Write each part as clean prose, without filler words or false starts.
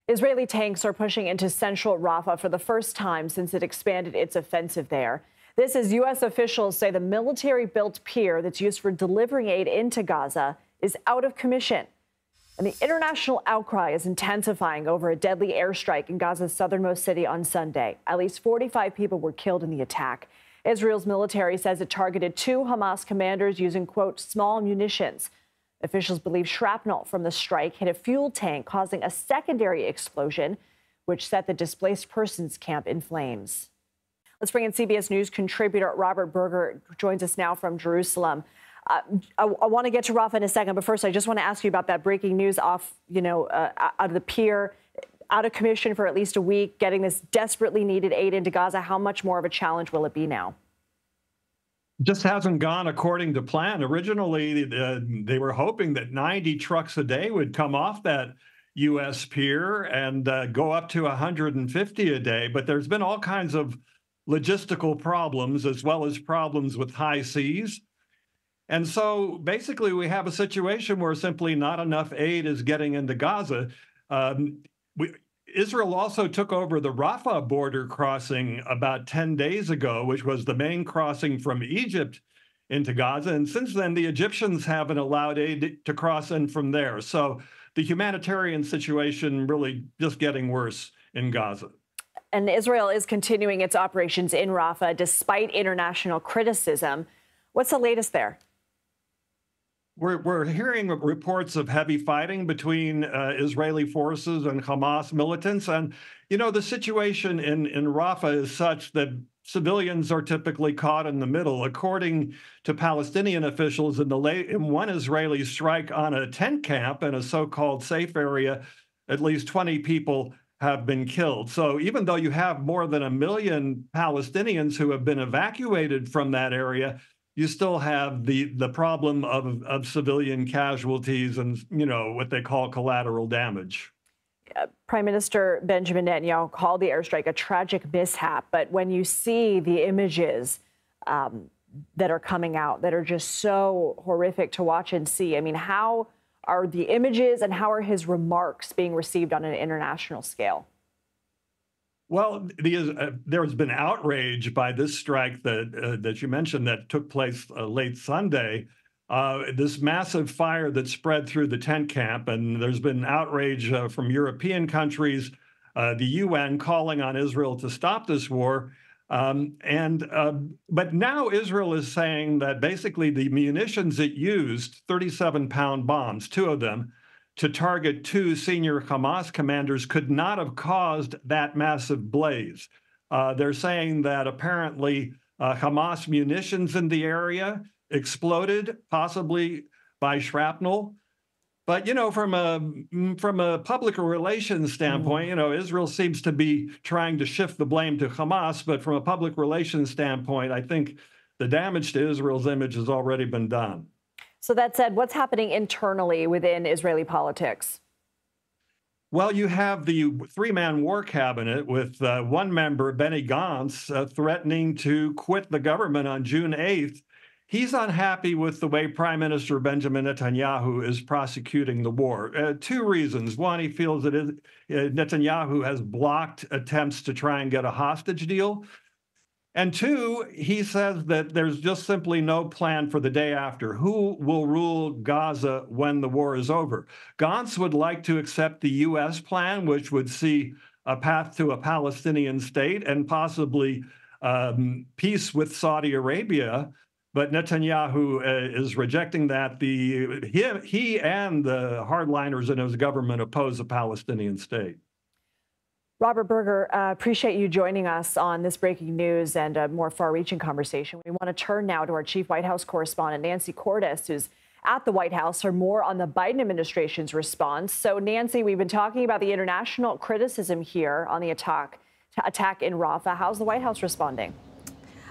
Israeli tanks are pushing into central Rafah for the first time since it expanded its offensive there. This as U.S. officials say the military-built pier that's used for delivering aid into Gaza is out of commission. And the international outcry is intensifying over a deadly airstrike in Gaza's southernmost city on Sunday. At least 45 people were killed in the attack. Israel's military says it targeted 2 Hamas commanders using, quote, small munitions. Officials believe shrapnel from the strike hit a fuel tank, causing a secondary explosion, which set the displaced persons camp in flames. Let's bring in CBS News contributor Robert Berger, who joins us now from Jerusalem. I want to get to Rafah in a second, but first I just want to ask you about that breaking news off, out of the pier, out of commission for at least a week, getting this desperately needed aid into Gaza. How much more of a challenge will it be now? Just hasn't gone according to plan. Originally, they were hoping that 90 trucks a day would come off that U.S. pier and go up to 150 a day. But there's been all kinds of logistical problems, as well as problems with high seas. And so basically, we have a situation where simply not enough aid is getting into Gaza. Israel also took over the Rafah border crossing about 10 days ago, which was the main crossing from Egypt into Gaza. And since then, the Egyptians haven't allowed aid to cross in from there. So the humanitarian situation really just getting worse in Gaza. And Israel is continuing its operations in Rafah despite international criticism. What's the latest there? We're hearing reports of heavy fighting between Israeli forces and Hamas militants. And, the situation in Rafah is such that civilians are typically caught in the middle. According to Palestinian officials, in one Israeli strike on a tent camp in a so-called safe area, at least 20 people have been killed. So even though you have more than 1 million Palestinians who have been evacuated from that area, you still have the problem of civilian casualties and, what they call collateral damage. Prime Minister Benjamin Netanyahu called the airstrike a tragic mishap. But when you see the images that are coming out that are just so horrific to watch and see, I mean, how are the images and how are his remarks being received on an international scale? Well, there has been outrage by this strike that you mentioned that took place late Sunday, this massive fire that spread through the tent camp. And there's been outrage from European countries, the UN calling on Israel to stop this war. But now Israel is saying that basically the munitions it used, 37-pound bombs, 2 of them, to target 2 senior Hamas commanders could not have caused that massive blaze. They're saying that apparently Hamas munitions in the area exploded, possibly by shrapnel. But, from a public relations standpoint, Israel seems to be trying to shift the blame to Hamas. But from a public relations standpoint, I think the damage to Israel's image has already been done. So that said, what's happening internally within Israeli politics? Well, you have the 3-man war cabinet with one member, Benny Gantz, threatening to quit the government on June 8th. He's unhappy with the way Prime Minister Benjamin Netanyahu is prosecuting the war. 2 reasons. One, he feels that Netanyahu has blocked attempts to try and get a hostage deal. And 2, he says that there's just simply no plan for the day after. Who will rule Gaza when the war is over? Gantz would like to accept the U.S. plan, which would see a path to a Palestinian state and possibly peace with Saudi Arabia. But Netanyahu is rejecting that. He and the hardliners in his government oppose a Palestinian state. Robert Berger, appreciate you joining us on this breaking news and a more far-reaching conversation. We want to turn now to our chief White House correspondent, Nancy Cordes, who's at the White House for more on the Biden administration's response. So, Nancy, we've been talking about the international criticism here on the attack in Rafah. How's the White House responding?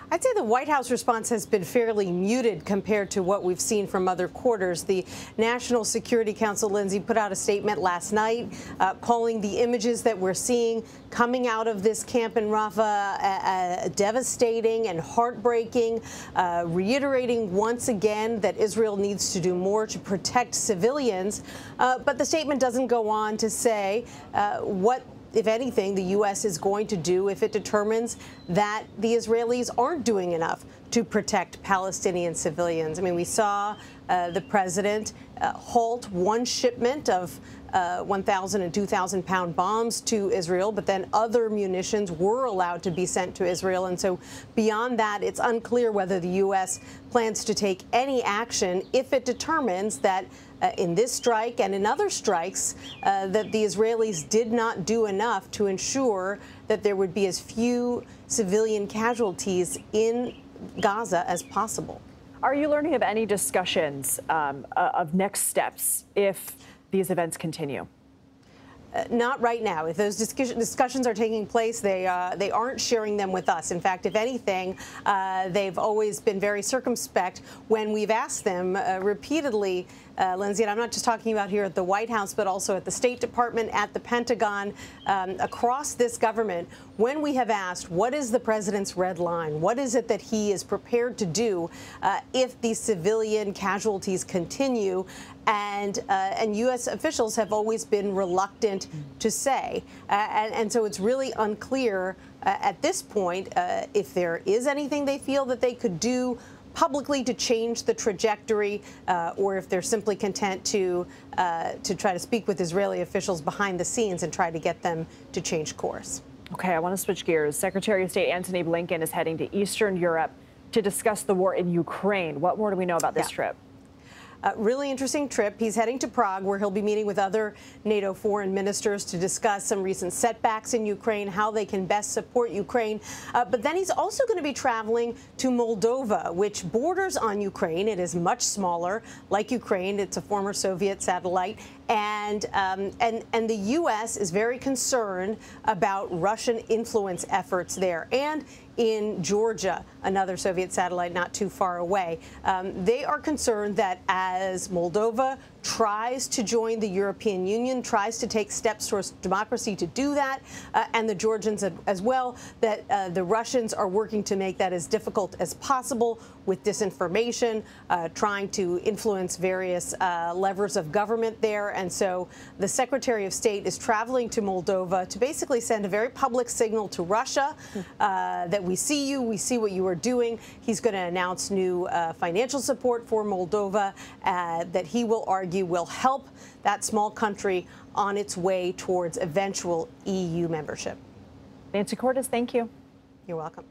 I'd say the White House response has been fairly muted compared to what we've seen from other quarters. The National Security Council, Lindsay, put out a statement last night calling the images that we're seeing coming out of this camp in Rafah devastating and heartbreaking, reiterating once again that Israel needs to do more to protect civilians. But the statement doesn't go on to say what, if anything, the U.S. is going to do if it determines that the Israelis aren't doing enough to protect Palestinian civilians. I mean, we saw the president halt one shipment of 1,000 and 2,000-pound bombs to Israel, but then other munitions were allowed to be sent to Israel. And so beyond that, it's unclear whether the U.S. plans to take any action if it determines that in this strike and in other strikes that the Israelis did not do enough to ensure that there would be as few civilian casualties in Gaza as possible. Are you learning of any discussions of next steps if these events continue? Not right now. If those discussions are taking place, they aren't sharing them with us. In fact, if anything, they've always been very circumspect when we've asked them repeatedly, Lindsay, and I'm not just talking about here at the White House, but also at the State Department, at the Pentagon, across this government, when we have asked, what is the president's red line? What is it that he is prepared to do if these civilian casualties continue? And U.S. officials have always been reluctant to say. And so it's really unclear at this point if there is anything they feel that they could do publicly to change the trajectory, or if they're simply content to try to speak with Israeli officials behind the scenes and try to get them to change course. Okay, I want to switch gears. Secretary of State Antony Blinken is heading to Eastern Europe to discuss the war in Ukraine. What more do we know about this trip? Really interesting trip. He's heading to Prague, where he'll be meeting with other NATO foreign ministers to discuss some recent setbacks in Ukraine, how they can best support Ukraine. But then he's also going to be traveling to Moldova, which borders on Ukraine. It is much smaller, like Ukraine. It's a former Soviet satellite. And the U.S. is very concerned about Russian influence efforts there. And in Georgia, another Soviet satellite not too far away. They are concerned that as Moldova tries to join the European Union, tries to take steps towards democracy to do that, and the Georgians as well, that the Russians are working to make that as difficult as possible with disinformation, trying to influence various levers of government there. And so the Secretary of State is traveling to Moldova to basically send a very public signal to Russia that we see you, we see what you are doing. He's going to announce new financial support for Moldova that he will argue will help that small country on its way towards eventual EU membership. Nancy Cordes, thank you. You're welcome.